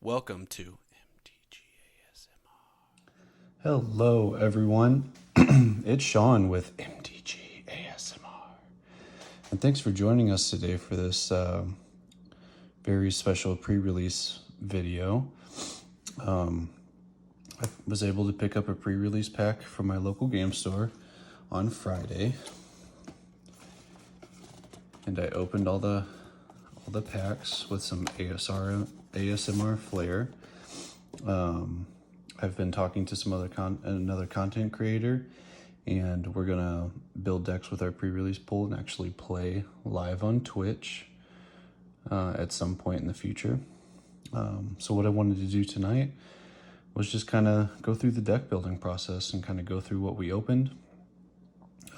Welcome to MTG ASMR. Hello, everyone. It's Sean with MTG ASMR. And thanks for joining us today for this very special pre-release video. I was able to pick up a pre-release pack from my local game store on Friday. And I opened all the packs with some ASMR flair. I've been talking to some another content creator, and we're gonna build decks with our pre-release pool and actually play live on Twitch at some point in the future. So what I wanted to do tonight was just kind of go through the deck building process and kind of go through what we opened,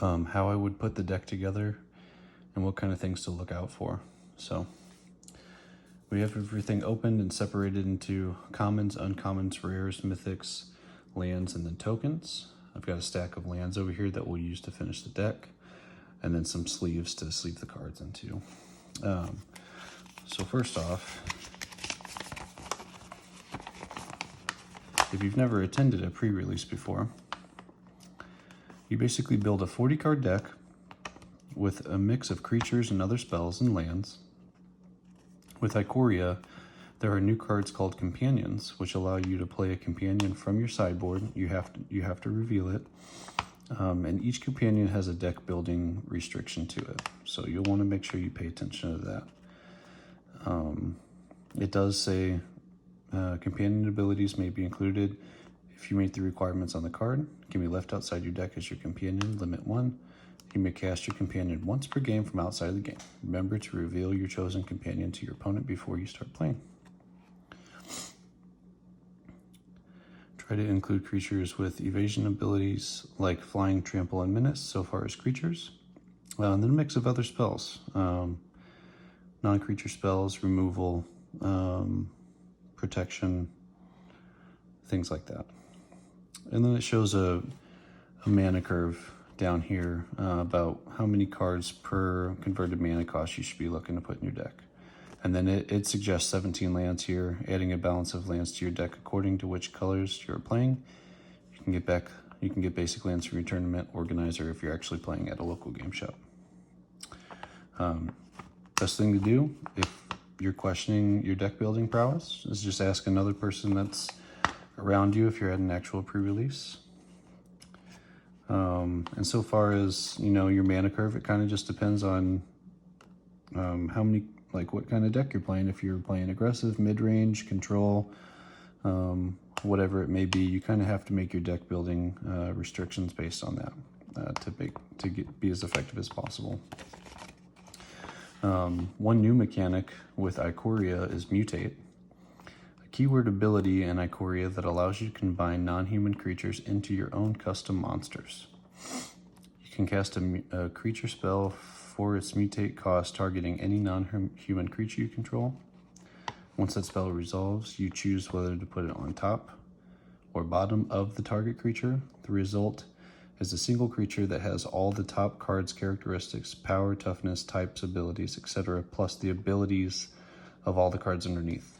how I would put the deck together, and what kind of things to look out for. So we have everything opened and separated into commons, uncommons, rares, mythics, lands, and then tokens. I've got a stack of lands over here that we'll use to finish the deck, and then some sleeves to sleeve the cards into. So first off, if you've never attended a pre-release before, you basically build a 40-card deck with a mix of creatures and other spells and lands. With Ikoria, there are new cards called companions, which allow you to play a companion from your sideboard. You have to reveal it, and each companion has a deck building restriction to it. So you'll want to make sure you pay attention to that. It does say companion abilities may be included if you meet the requirements on the card. It can be left outside your deck as your companion. Limit 1. You may cast your companion once per game from outside the game. Remember to reveal your chosen companion to your opponent before you start playing. Try to include creatures with evasion abilities like flying, trample, and menace so far as creatures. And then a mix of other spells. Non-creature spells, removal, protection, things like that. And then it shows a mana curve down here about how many cards per converted mana cost you should be looking to put in your deck. And then it suggests 17 lands here, adding a balance of lands to your deck according to which colors you're playing. You can get basic lands from your tournament organizer if you're actually playing at a local game shop. Best thing to do if you're questioning your deck building prowess is just ask another person that's around you if you're at an actual pre-release. And so far as, your mana curve, it kind of just depends on what kind of deck you're playing. If you're playing aggressive, mid-range, control, whatever it may be, you kind of have to make your deck building restrictions based on that to be as effective as possible. One new mechanic with Ikoria is Mutate, a keyword ability in Ikoria that allows you to combine non-human creatures into your own custom monsters. You can cast a creature spell for its mutate cost targeting any non-human creature you control. Once that spell resolves, you choose whether to put it on top or bottom of the target creature. The result is a single creature that has all the top cards' characteristics, power, toughness, types, abilities, etc., plus the abilities of all the cards underneath.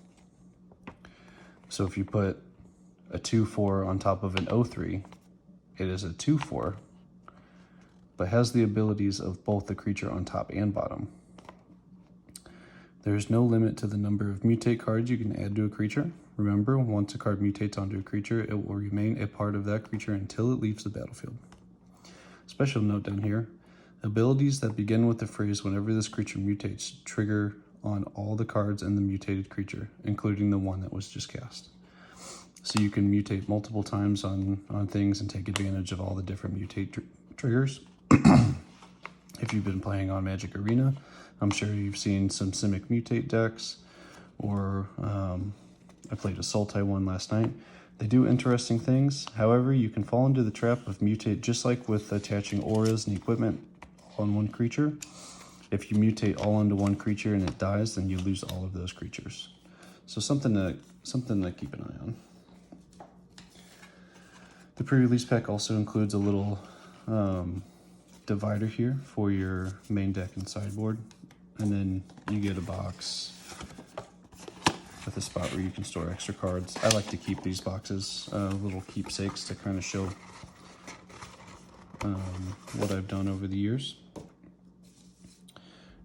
So if you put a 2/4 on top of an 0/3, it is a 2/4, but has the abilities of both the creature on top and bottom. There is no limit to the number of mutate cards you can add to a creature. Remember, once a card mutates onto a creature, it will remain a part of that creature until it leaves the battlefield. Special note down here, abilities that begin with the phrase "whenever this creature mutates" trigger on all the cards in the mutated creature, including the one that was just cast. So you can mutate multiple times on things and take advantage of all the different mutate triggers. If you've been playing on Magic Arena, I'm sure you've seen some Simic Mutate decks, or I played a Sultai one last night. They do interesting things. However, you can fall into the trap of Mutate, just like with attaching auras and equipment on one creature. If you mutate all into one creature and it dies, then you lose all of those creatures. So something to keep an eye on. The pre-release pack also includes a little divider here for your main deck and sideboard, and then you get a box with the spot where you can store extra cards. I like to keep these boxes, little keepsakes to kind of show what I've done over the years.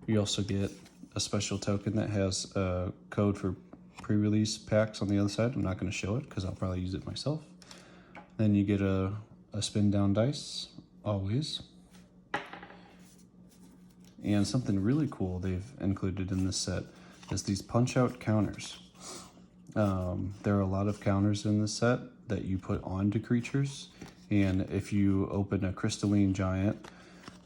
You also get a special token that has a code for pre-release packs on the other side. I'm not going to show it because I'll probably use it myself. Then you get a spin down dice, always. And something really cool they've included in this set is these punch out counters. There are a lot of counters in this set that you put onto creatures. And if you open a crystalline giant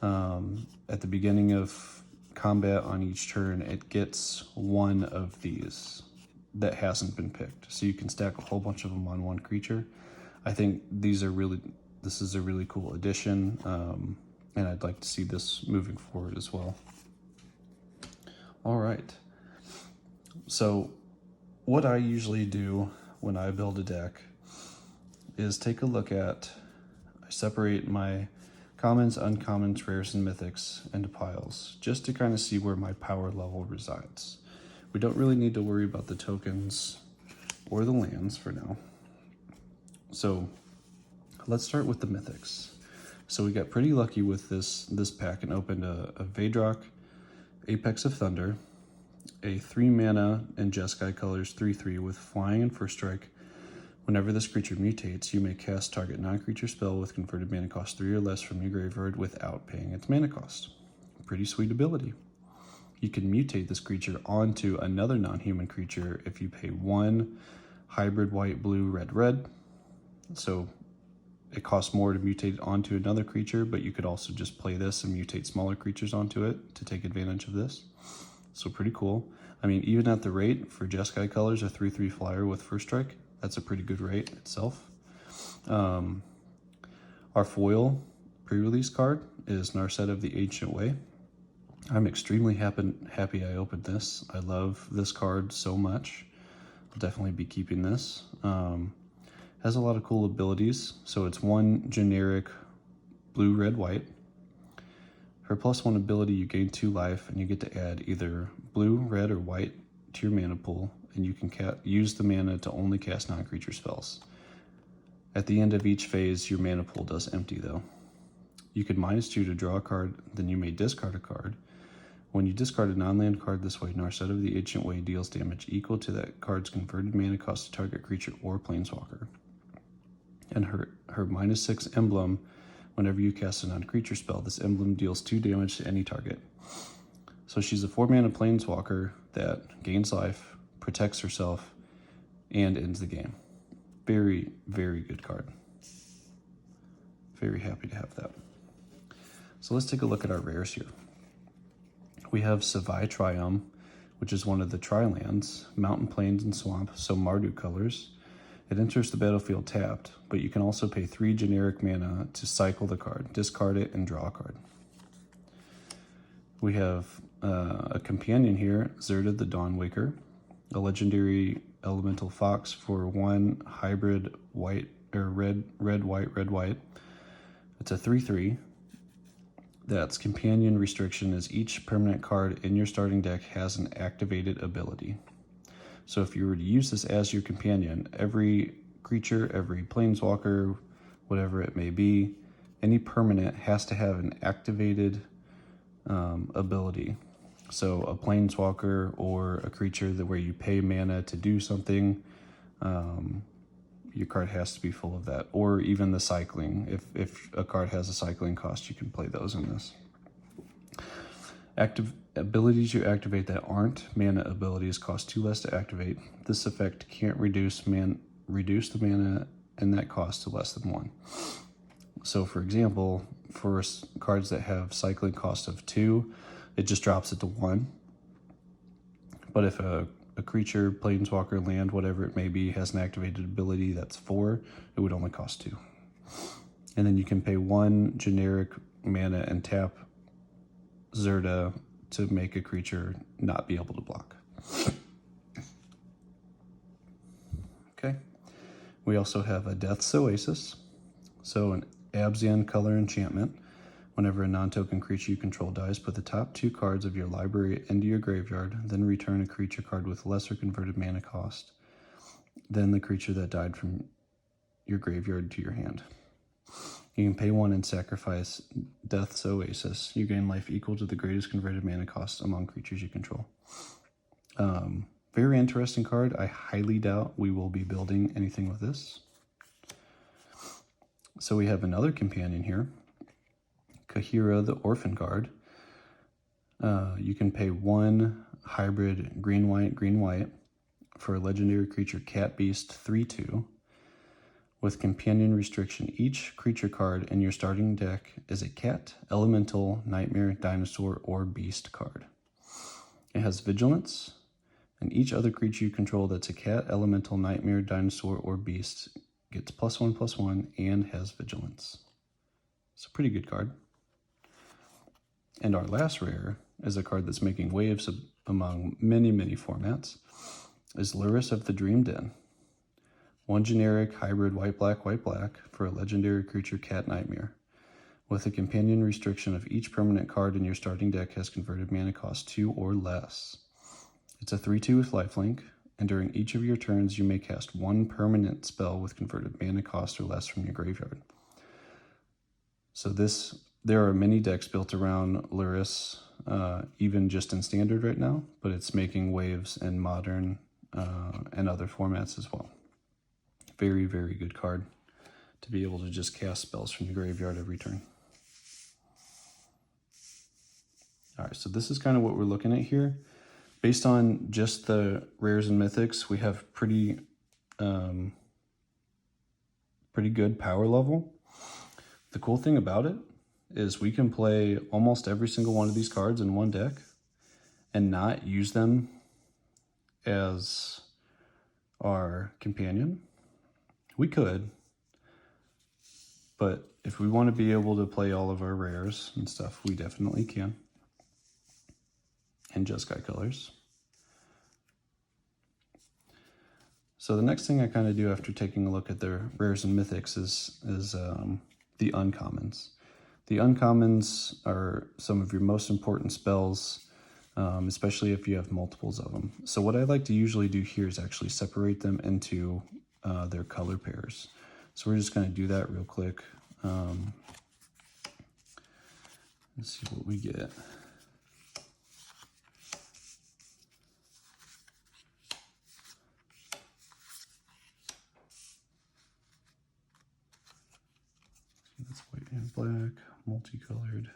at the beginning of combat on each turn, it gets one of these that hasn't been picked. So you can stack a whole bunch of them on one creature. I think this is a really cool addition, and I'd like to see this moving forward as well. All right. So what I usually do when I build a deck is take a look at, I separate my commons, uncommons, rares, and mythics into piles just to kind of see where my power level resides. We don't really need to worry about the tokens or the lands for now. So let's start with the mythics. So we got pretty lucky with this pack and opened a Vadrock, Apex of Thunder, a 3 mana and Jeskai colors 3/3 with flying and first strike. Whenever this creature mutates, you may cast target non-creature spell with converted mana cost 3 or less from your graveyard without paying its mana cost. Pretty sweet ability. You can mutate this creature onto another non-human creature if you pay 1 hybrid white, blue, red, red. So it costs more to mutate it onto another creature, but you could also just play this and mutate smaller creatures onto it to take advantage of this. So pretty cool. I mean, even at the rate for Jeskai colors, a 3/3 flyer with first strike, that's a pretty good rate itself. Our foil pre-release card is Narset of the Ancient Way. I'm extremely happy I opened this. I love this card so much. I'll definitely be keeping this. Has a lot of cool abilities. So it's 1 generic blue, red, white. Her +1 ability, you gain 2 life, and you get to add either blue, red, or white to your mana pool, and you can use the mana to only cast non-creature spells. At the end of each phase, your mana pool does empty though. You can -2 to draw a card, then you may discard a card. When you discard a non-land card this way, Narset of the Ancient Way deals damage equal to that card's converted mana cost to target creature or planeswalker. And her -6 emblem, whenever you cast a non-creature spell, this emblem deals 2 damage to any target. So she's a 4 mana planeswalker that gains life, protects herself, and ends the game. Very, very good card. Very happy to have that. So let's take a look at our rares here. We have Savai Triumph, which is one of the Tri-lands, Mountain, Plains, and Swamp, so Mardu colors. It enters the battlefield tapped, but you can also pay 3 generic mana to cycle the card, discard it, and draw a card. We have a companion here, Zerda the Dawnwaker, a legendary elemental fox for 1 hybrid white or red, white, red, white. It's a 3/3. That's companion restriction is each permanent card in your starting deck has an activated ability. So if you were to use this as your companion, every creature, every planeswalker, whatever it may be, any permanent has to have an activated ability. So a planeswalker or a creature where you pay mana to do something, your card has to be full of that. Or even the cycling. If a card has a cycling cost, you can play those in this. Abilities you activate that aren't mana abilities cost 2 less to activate. This effect can't reduce the mana and that cost to less than 1. So for example, for cards that have cycling cost of 2, it just drops it to 1. But if a creature, planeswalker, land, whatever it may be, has an activated ability that's 4, it would only cost 2. And then you can pay 1 generic mana and tap Zerda to make a creature not be able to block. Okay. We also have a Death's Oasis. So an Abzan color enchantment. Whenever a non-token creature you control dies, put the top 2 cards of your library into your graveyard, then return a creature card with lesser converted mana cost than the creature that died from your graveyard to your hand. You can pay 1 and sacrifice Death's Oasis. You gain life equal to the greatest converted mana cost among creatures you control. Very interesting card. I highly doubt we will be building anything with this. So we have another companion here. Ikoria, the Orphan card. You can pay 1 hybrid green-white for a legendary creature cat beast 3/2 with companion restriction. Each creature card in your starting deck is a cat, elemental, nightmare, dinosaur, or beast card. It has vigilance, and each other creature you control that's a cat, elemental, nightmare, dinosaur, or beast gets +1/+1 and has vigilance. It's a pretty good card. And our last rare is a card that's making waves among many, many formats, is Lyris of the Dream Den. 1 generic hybrid white-black for a legendary creature cat nightmare. With a companion restriction of each permanent card in your starting deck has converted mana cost 2 or less. It's a 3/2 with lifelink, and during each of your turns you may cast 1 permanent spell with converted mana cost or less from your graveyard. So there are many decks built around Lyris, even just in standard right now, but it's making waves in modern and other formats as well. Very, very good card to be able to just cast spells from the graveyard every turn. All right, so this is kind of what we're looking at here. Based on just the rares and mythics, we have pretty good power level. The cool thing about it is we can play almost every single one of these cards in one deck and not use them as our companion. We could, but if we want to be able to play all of our rares and stuff, we definitely can. And Jeskai colors. So the next thing I kind of do after taking a look at their rares and mythics is the uncommons. The uncommons are some of your most important spells, especially if you have multiples of them. So what I like to usually do here is actually separate them into their color pairs. So we're just going to do that real quick. Let's see what we get. That's white and black, multicolored.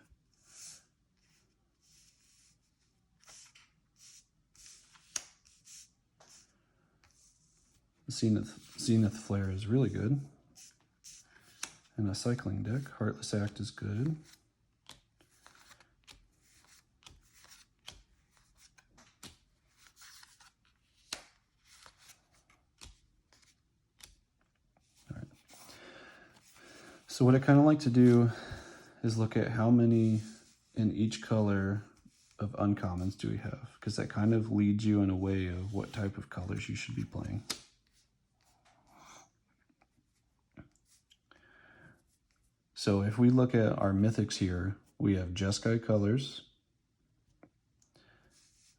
Zenith Flare is really good. And a cycling deck. Heartless Act is good. All right. So what I kind of like to do is look at how many in each color of uncommons do we have, because that kind of leads you in a way of what type of colors you should be playing. So if we look at our mythics here, we have Jeskai colors.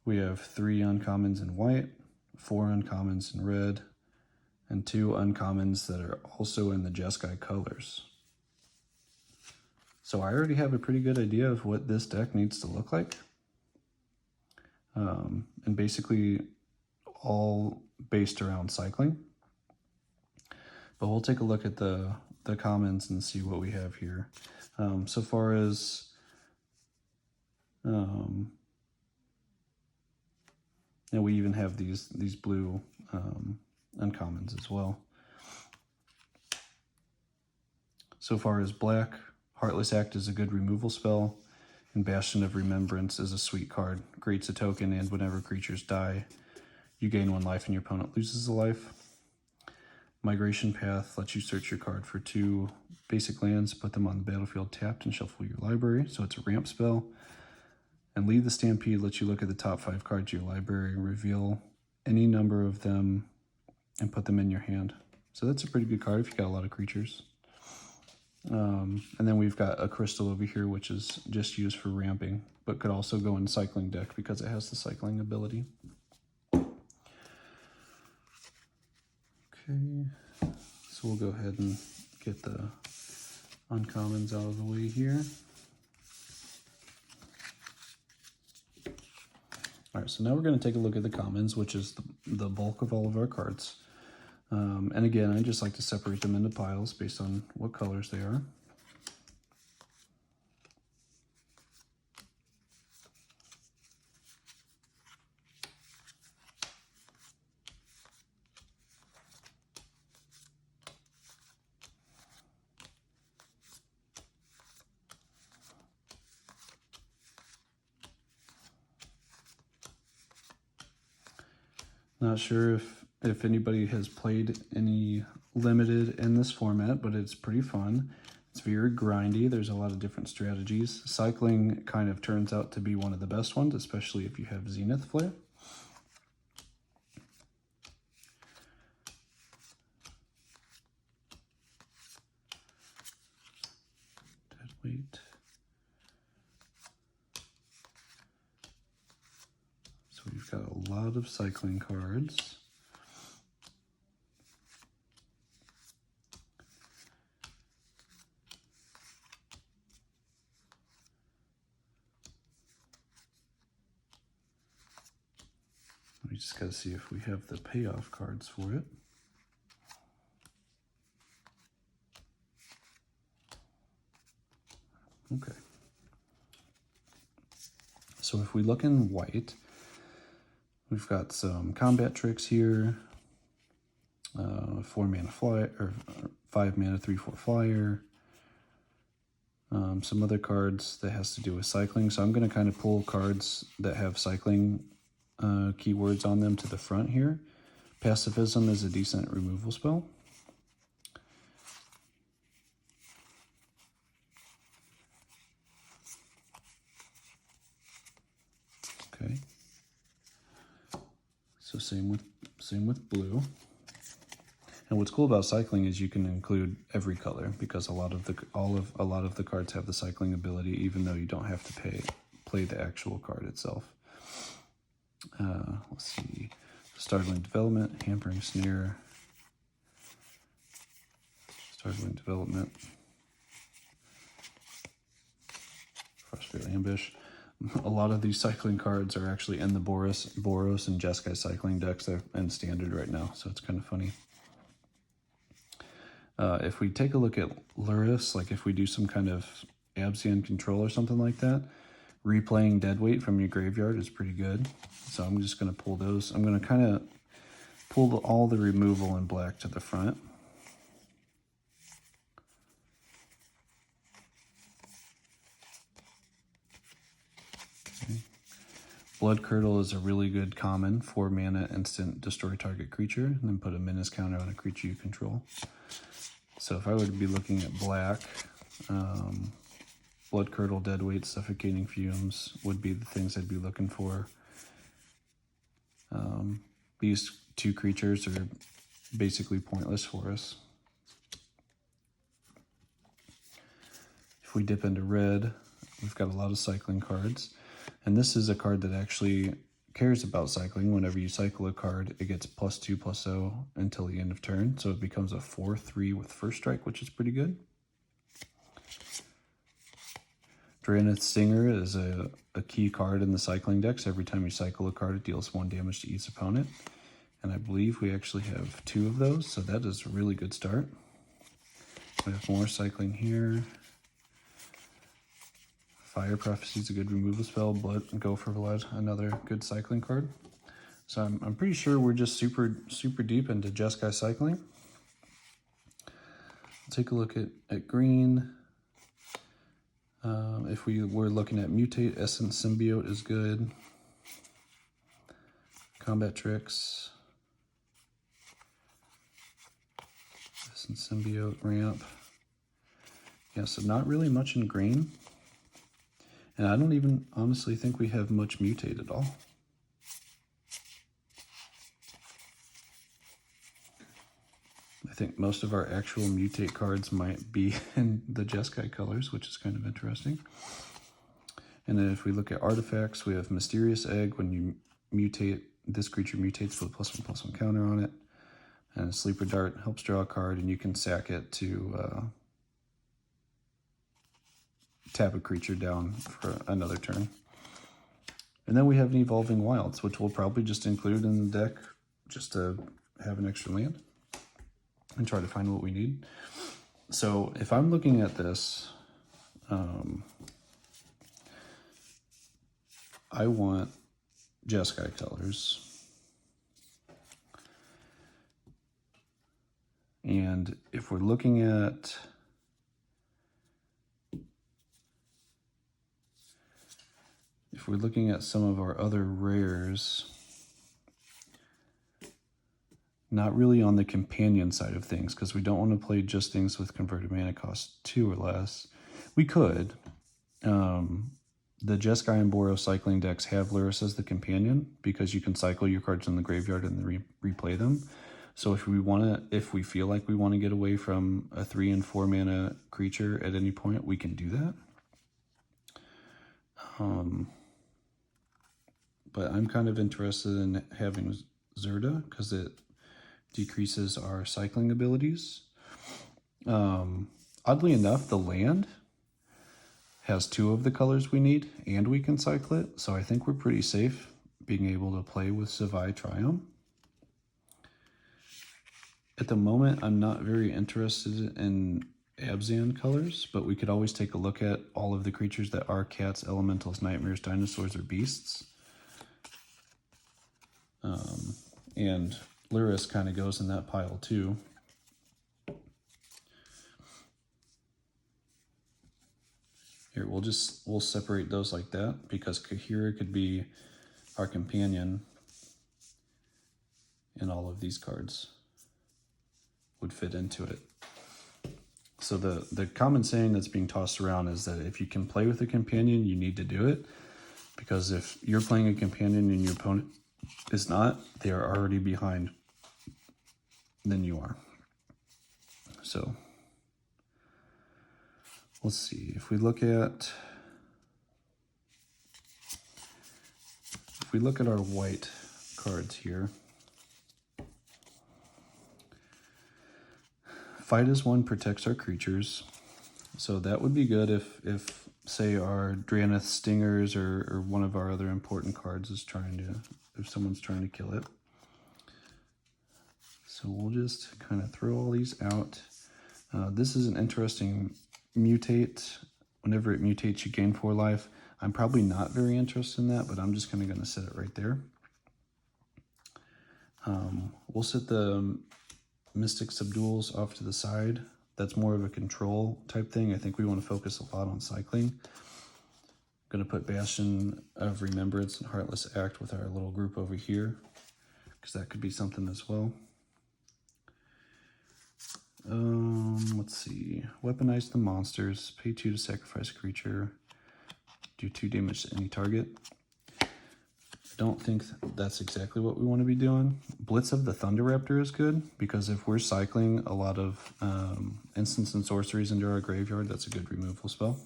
We have 3 uncommons in white, 4 uncommons in red, and 2 uncommons that are also in the Jeskai colors. So I already have a pretty good idea of what this deck needs to look like. And basically all based around cycling. But we'll take a look at the commons and see what we have here. So far as and we even have these blue uncommons as well. So far as black, Heartless Act is a good removal spell, and Bastion of Remembrance is a sweet card. Creates a token, and whenever creatures die, you gain 1 life and your opponent loses a life. Migration Path lets you search your card for 2 basic lands, put them on the battlefield tapped, and shuffle your library, so it's a ramp spell. And Lead the Stampede lets you look at the top 5 cards of your library, reveal any number of them, and put them in your hand. So that's a pretty good card if you got a lot of creatures. And then we've got a crystal over here, which is just used for ramping, but could also go in cycling deck because it has the cycling ability. Okay, so we'll go ahead and get the uncommons out of the way here. All right, so now we're going to take a look at the commons, which is the bulk of all of our cards. And again, I just like to separate them into piles based on what colors they are. Not sure if anybody has played any limited in this format, but it's pretty fun. It's very grindy. There's a lot of different strategies. Cycling kind of turns out to be one of the best ones, especially if you have Zenith Flare. Deadweight. So we've got a lot of cycling cards. We just got to see if we have the payoff cards for it. Okay. So if we look in white, we've got some combat tricks here. 4 mana fly, or 5 mana 3/4 flyer. Some other cards that has to do with cycling. So I'm going to kind of pull cards that have cycling keywords on them to the front here. Pacifism is a decent removal spell. Okay. So same with blue. And what's cool about cycling is you can include every color because a lot of the cards have the cycling ability, even though you don't have to play the actual card itself. Let's see, Startling Development, Hampering Snare, Startling Development, Frustrate Ambush. A lot of these cycling cards are actually in the Boros and Jeskai cycling decks in standard right now, so it's kind of funny. If we take a look at Luris, like if we do some kind of Absian control or something like that, replaying Deadweight from your graveyard is pretty good. So I'm just going to pull those. I'm going to kind of pull all the removal in black to the front. Okay. Blood Curdle is a really good common 4 mana instant destroy target creature, and then put a menace counter on a creature you control. So if I were to be looking at black, Blood Curdle, Deadweight, Suffocating Fumes would be the things I'd be looking for. These two creatures are basically pointless for us. If we dip into red, we've got a lot of cycling cards. And this is a card that actually cares about cycling. Whenever you cycle a card, it gets +2/+0 until the end of turn. So it becomes a 4/3 with first strike, which is pretty good. Draenith Stinger is a key card in the cycling decks. Every time you cycle a card, it deals 1 damage to each opponent. And I believe we actually have 2 of those, so that is a really good start. We have more cycling here. Fire Prophecy is a good removal spell. Blood Go for Blood, another good cycling card. So I'm pretty sure we're just super deep into Jeskai cycling. Take a look at green. If we were looking at Mutate, Essence Symbiote is good. Combat Tricks. Essence Symbiote, Ramp. Yeah, so not really much in green. And I don't even honestly think we have much Mutate at all. I think most of our actual mutate cards might be in the Jeskai colors, which is kind of interesting. And then if we look at artifacts, we have Mysterious Egg. When you mutate, this creature mutates with a +1/+1 counter on it. And Sleeper Dart helps draw a card, and you can sack it to tap a creature down for another turn. And then we have an Evolving Wilds, which we'll probably just include in the deck just to have an extra land and try to find what we need. So if I'm looking at this, I want Jeskai colors. And if we're looking at some of our other rares, not really on the companion side of things, because we don't want to play just things with converted mana cost 2 or less. We could. The Jeskai and Boros cycling decks have Lurrus as the companion because you can cycle your cards in the graveyard and then replay them. So if we feel like we want to get away from a 3 and 4 mana creature at any point, we can do that. But I'm kind of interested in having Zerda because it decreases our cycling abilities. Oddly enough, the land has 2 of the colors we need, and we can cycle it. So I think we're pretty safe being able to play with Savai Triumph. At the moment, I'm not very interested in Abzan colors, but we could always take a look at all of the creatures that are cats, elementals, nightmares, dinosaurs, or beasts. And Lurrus kind of goes in that pile too. Here, we'll separate those like that because Kahira could be our companion, and all of these cards would fit into it. So the common saying that's being tossed around is that if you can play with a companion, you need to do it, because if you're playing a companion and your opponent is not, they are already behind than you are. So let's see, if we look at our white cards here, Fight as One protects our creatures. So that would be good if say our Drannith Stingers or one of our other important cards is if someone's trying to kill it. So we'll just kind of throw all these out. This is an interesting mutate. Whenever it mutates, you gain 4 life. I'm probably not very interested in that, but I'm just kind of going to set it right there. We'll set the Mystic Subduals off to the side. That's more of a control type thing. I think we want to focus a lot on cycling. I'm going to put Bastion of Remembrance and Heartless Act with our little group over here, because that could be something as well. Let's see. Weaponize the monsters. Pay 2 to sacrifice a creature. Do 2 damage to any target. I don't think that's exactly what we want to be doing. Blitz of the Thunder Raptor is good, because if we're cycling a lot of instants and sorceries into our graveyard, that's a good removal spell.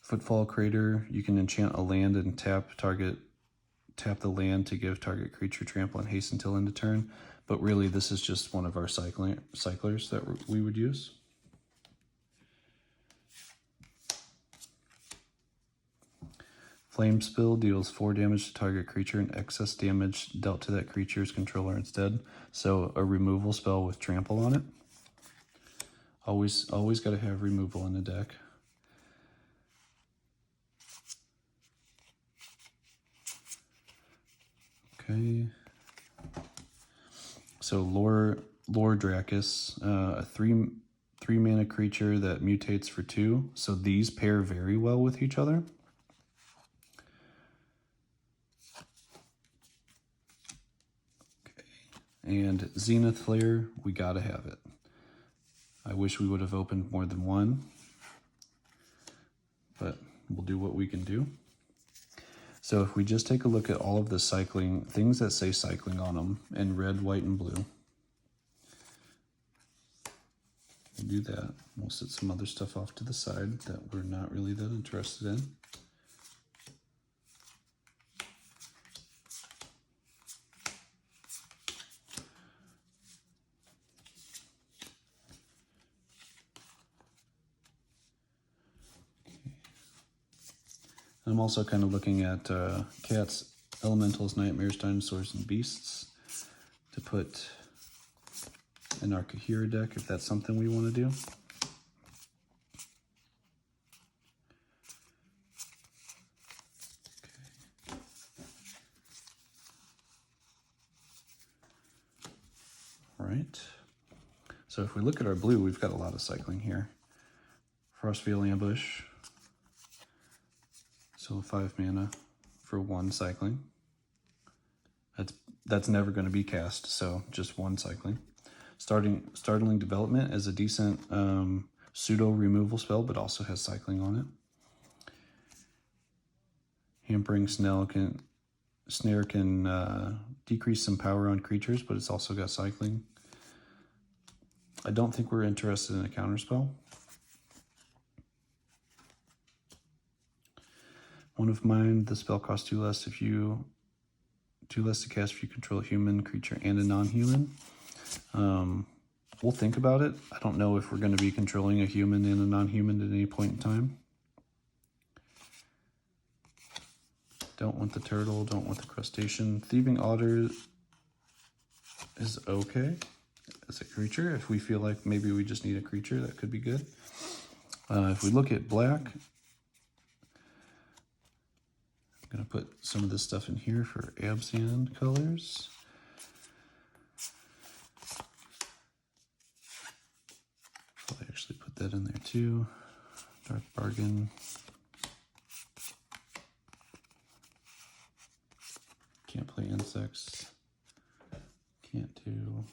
Footfall Crater, you can enchant a land and tap the land to give target creature trample and haste until end of turn. But really, this is just one of our cyclers that we would use. Flame Spill deals 4 damage to target creature and excess damage dealt to that creature's controller instead. So a removal spell with trample on it. Always got to have removal in the deck. Okay. So Lore Dracus, a 3 mana creature that mutates for 2. So these pair very well with each other. And Zenith Flare, we gotta have it. I wish we would have opened more than one, but we'll do what we can do. So if we just take a look at all of the cycling, things that say cycling on them in red, white, and blue. can do that. We'll set some other stuff off to the side that we're not really that interested in. I'm also kind of looking at cats, elementals, nightmares, dinosaurs, and beasts to put in our Ikoria deck if that's something we want to do. All right. So if we look at our blue, we've got a lot of cycling here. Frostveil Ambush. So 5 mana for 1 cycling. That's never going to be cast, so just 1 cycling. Startling Development is a decent pseudo removal spell, but also has cycling on it. Hampering Snare can decrease some power on creatures, but it's also got cycling. I don't think we're interested in a counterspell. One of mine, the spell costs 2 less to cast if you control a human, creature, and a non-human. We'll think about it. I don't know if we're going to be controlling a human and a non-human at any point in time. Don't want the turtle, don't want the crustacean. Thieving Otter is okay as a creature. If we feel like maybe we just need a creature, that could be good. If we look at black, I'm going to put some of this stuff in here for Absand colors. I'll actually put that in there too. Dark Bargain. Can't play insects. Can't do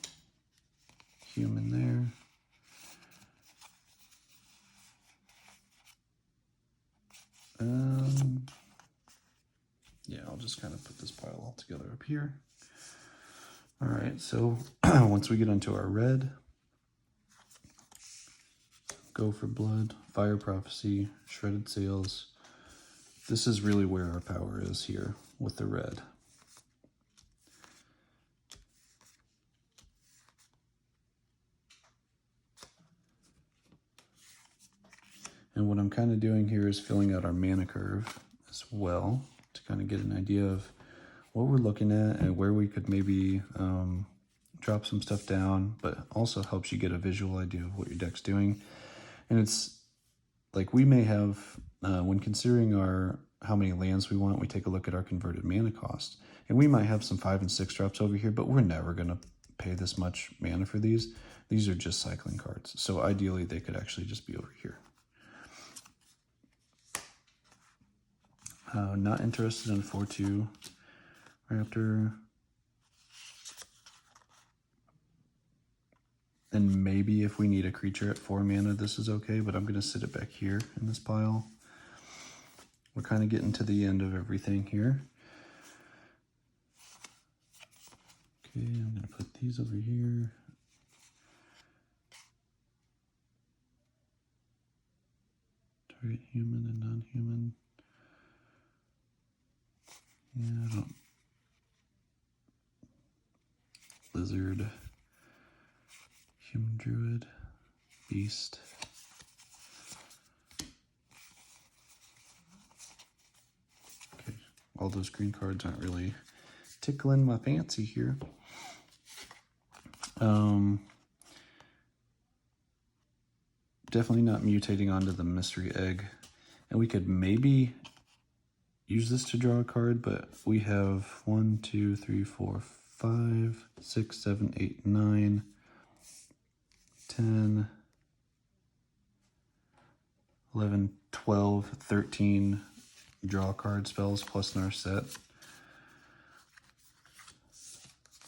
human there. Yeah, I'll just kind of put this pile all together up here. All right, so once we get into our red, Go for Blood, Fire Prophecy, Shredded Sails. This is really where our power is here with the red. And what I'm kind of doing here is filling out our mana curve as well to kind of get an idea of what we're looking at and where we could maybe drop some stuff down, but also helps you get a visual idea of what your deck's doing. And it's like we may have, when considering how many lands we want, we take a look at our converted mana cost. And we might have some 5 and 6 drops over here, but we're never going to pay this much mana for these. These are just cycling cards. So ideally, they could actually just be over here. Not interested in 4/2 Raptor. And maybe if we need a creature at 4 mana, this is okay, but I'm going to sit it back here in this pile. We're kind of getting to the end of everything here. Okay, I'm going to put these over here. Target human and non-human. Yeah, I don't. Lizard. Human Druid. Beast. Okay, all those green cards aren't really tickling my fancy here. Definitely not mutating onto the Mystery Egg. And we could maybe use this to draw a card, but we have 1, 2, 3, 4, 5, 6, 7, 8, 9, 10, 11, 12, 13 draw card spells plus in our set.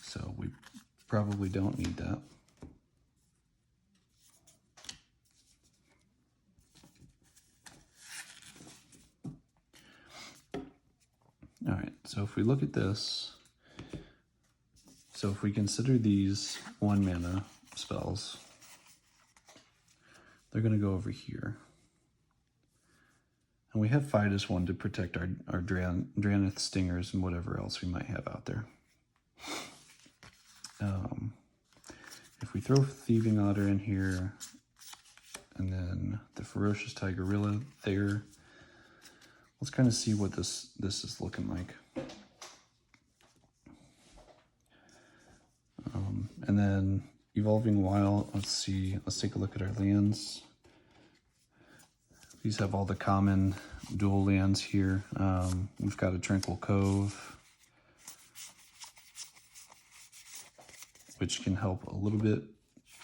So we probably don't need that. All right, so if we look at this, so if we consider these 1 mana spells, they're going to go over here. And we have Fidus 1 to protect our Dranith Stingers and whatever else we might have out there. If we throw Thieving Otter in here, and then the Ferocious Tigerilla there, let's kind of see what this is looking like. And then Evolving Wild, let's see, let's take a look at our lands. These have all the common dual lands here. We've got a Tranquil Cove, which can help a little bit.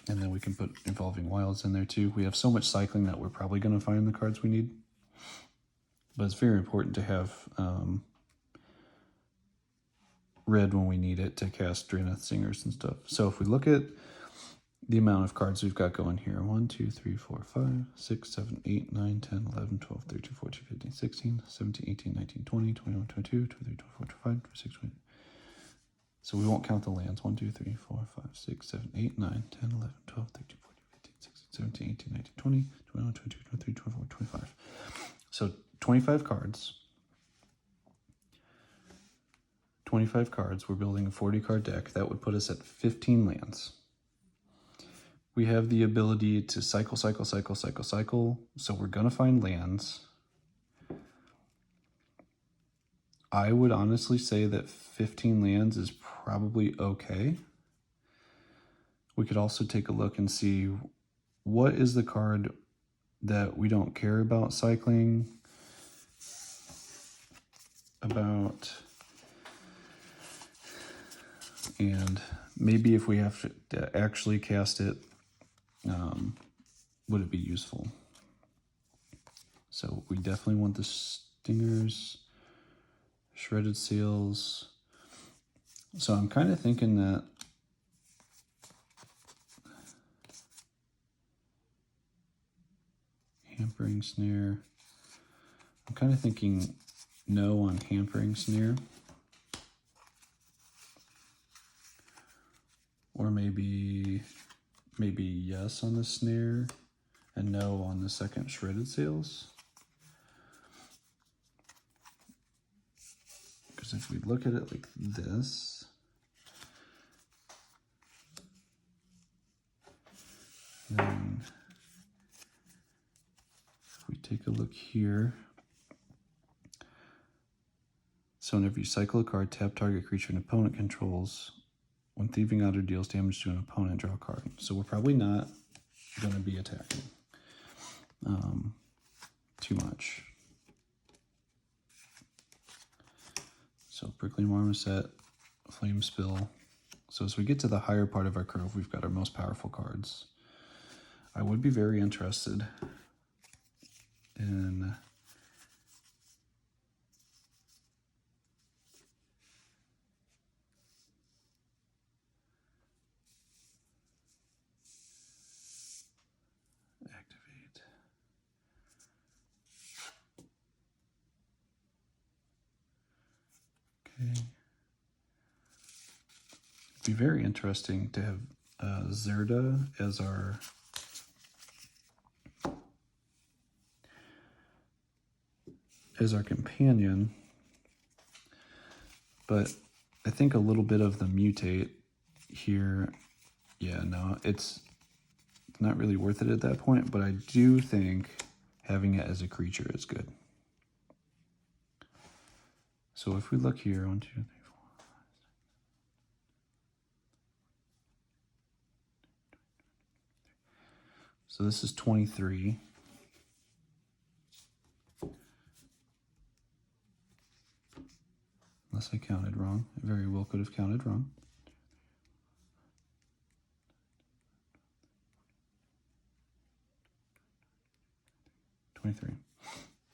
And then we can put Evolving Wilds in there too. We have so much cycling that we're probably going to find the cards we need. But it's very important to have red when we need it to cast Dranith Singers and stuff. So if we look at the amount of cards we've got going here, 1, 2, 3, 4, 5, 6, 7, 8, 9, 10, 11, 12, 13, 14, 15, 16, 17, 18, 19, 20, 21, 22, 23, 24, 25, 26, 27. So we won't count the lands. 1, 2, 3, 4, 5, 6, 7, 8, 9, 10, 11, 12, 13, 14, 15, 16, 17, 18, 19, 20, 21, 22, 23, 24, 25. So 25 cards. 25 cards. We're building a 40 card deck. That would put us at 15 lands. We have the ability to cycle. So we're going to find lands. I would honestly say that 15 lands is probably okay. We could also take a look and see what is the card that we don't care about cycling about, and maybe if we have to actually cast it, would it be useful? So we definitely want the Stingers, Shredded Sails. So I'm kind of thinking that Hampering Snare. I'm kind of thinking no on Hampering Snare. Or maybe yes on the Snare and no on the second Shredded Sails. Because if we look at it like this, then if we take a look here, so whenever you cycle a card, tap target creature an opponent controls. When Thieving Otter deals damage to an opponent, draw a card. So we're probably not going to be attacking too much. So Prickly Marmoset, Flame Spill. So as we get to the higher part of our curve, we've got our most powerful cards. I would be very interested in activate. Okay. It'd be very interesting to have Zerda as our companion, but I think a little bit of the mutate here, yeah, no, it's not really worth it at that point, but I do think having it as a creature is good. So if we look here, 1, 2, 3, 4. So this is 23. Unless I counted wrong. I very well could have counted wrong.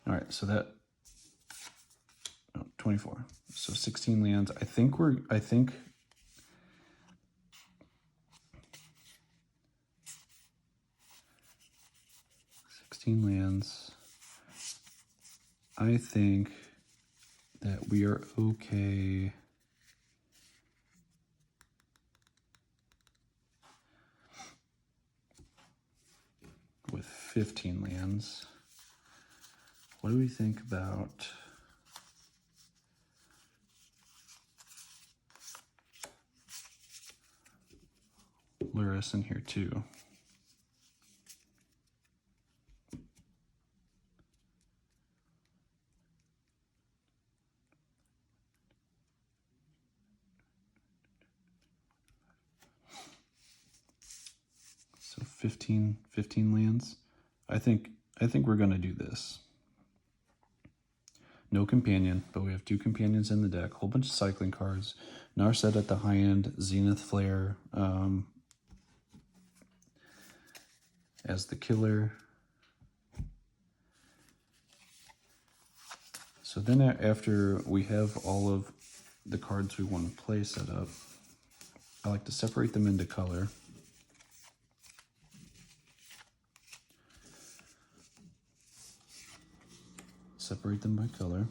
All right, so that 24. So 16 lands. I think 16 lands. I think that we are okay with 15 lands. What do we think about Luris in here too? So 15 lands. I think we're gonna do this. No companion, but we have 2 companions in the deck. Whole bunch of cycling cards. Narset at the high end. Zenith Flare as the killer. So then after we have all of the cards we want to play set up, I like to separate them into color. Separate them by color.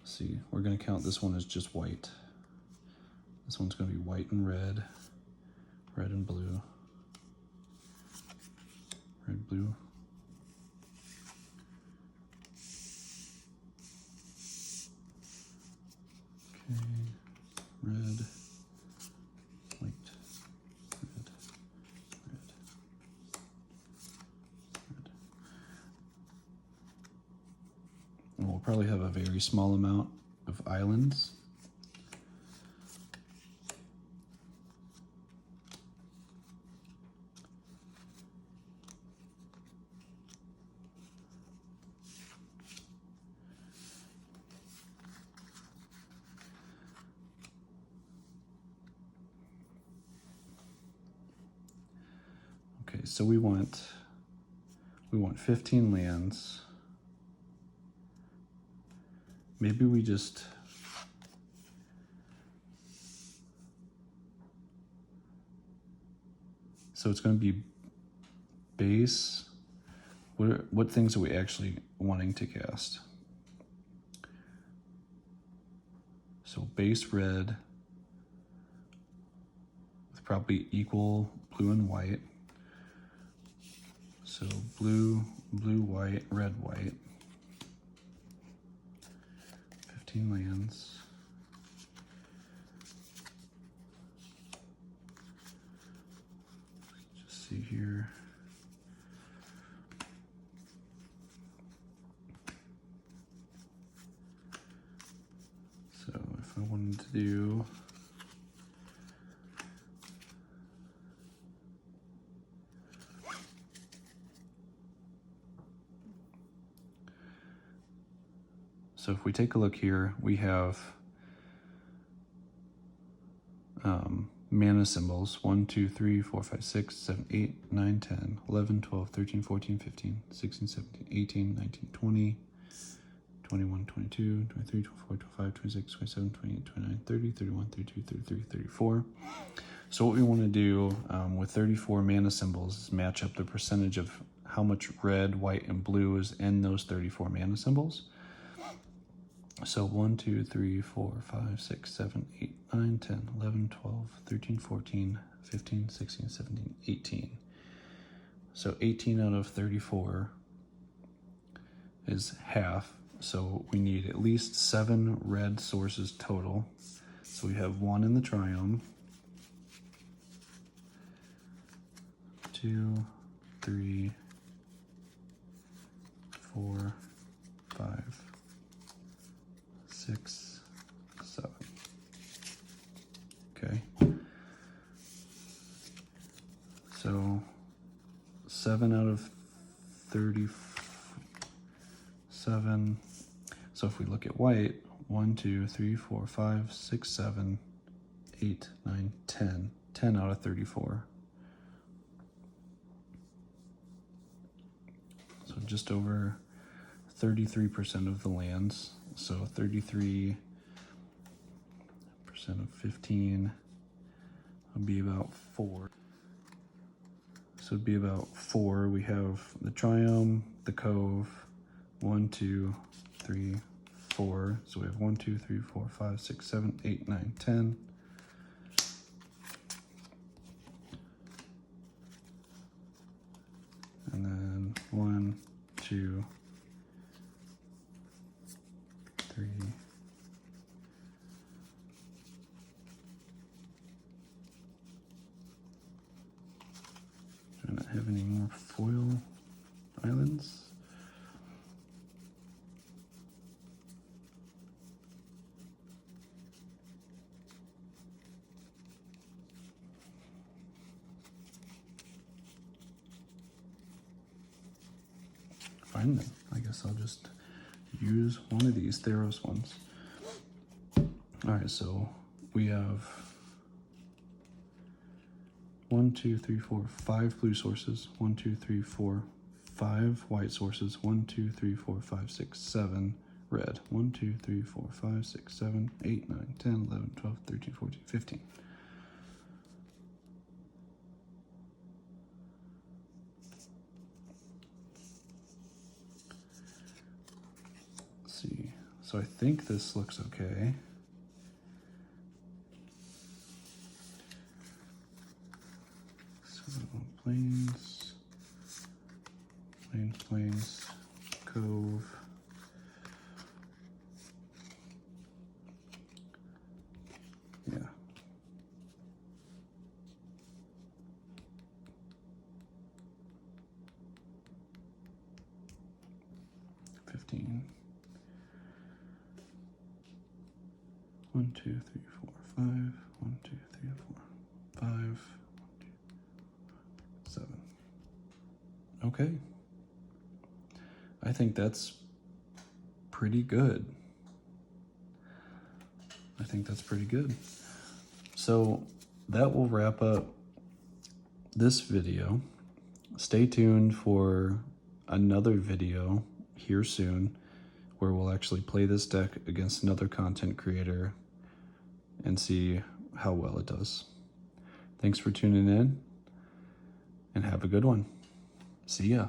See, we're going to count this one as just white. This one's going to be white and red, red and blue, red, blue. Okay, red, white, red, red, red. And we'll probably have a very small amount of islands. Okay, so we want 15 lands. Maybe we just so it's going to be base. What things are we actually wanting to cast? So base red with probably equal blue and white. So blue, white, red, white. 15 lands. Just see here. So if I wanted to do so if we take a look here, we have mana symbols 1, 2, 3, 4, 5, 6, 7, 8, 9, 10, 11, 12, 13, 14, 15, 16, 17, 18, 19, 20, 21, 22, 23, 24, 25, 26, 27, 28, 29, 30, 31, 32, 33, 34. So what we want to do with 34 mana symbols is match up the percentage of how much red, white, and blue is in those 34 mana symbols. So 1, 2, 3, 4, 5, 6, 7, 8, 9, 10, 11, 12, 13, 14, 15, 16, 17, 18. So 18 out of 34 is half. So we need at least 7 red sources total. So we have 1 in the triome, 2, 3, 4, 5, 6, 7. Okay. So 7 out of 37. So if we look at white, 1, 2, 3, 4, 5, 6, 7, 8, 9, 10. 10 out of 34. So just over 33% of the lands. So 33% of 15 would be about 4. So it'd be about 4. We have the triome, the cove, 1, 2, 3, 4. So we have 1, 2, 3, 4, 5, 6, 7, 8, 9, 10. 1, 2, 3. Do I not have any more foil islands? Fine then. I guess I'll just use one of these Theros ones. Alright, so we have 1, 2, 3, 4, 5 blue sources. 1, 2, 3, 4, 5 white sources. 1, 2, 3, 4, 5, 6, 7 red. 1, 2, 3, 4, 5, 6, 7, 8, 9, 10, 11, 12, 13, 14, 15. Let's see. So I think this looks okay. So plains, plains, cove. Yeah. $15. 1, 2, 3, 4, 5. 1, 2, 3, 4, 5. 1, 2, 7. Okay. I think that's pretty good. I think that's pretty good. So that will wrap up this video. Stay tuned for another video here soon where we'll actually play this deck against another content creator and see how well it does. Thanks for tuning in and have a good one. See ya.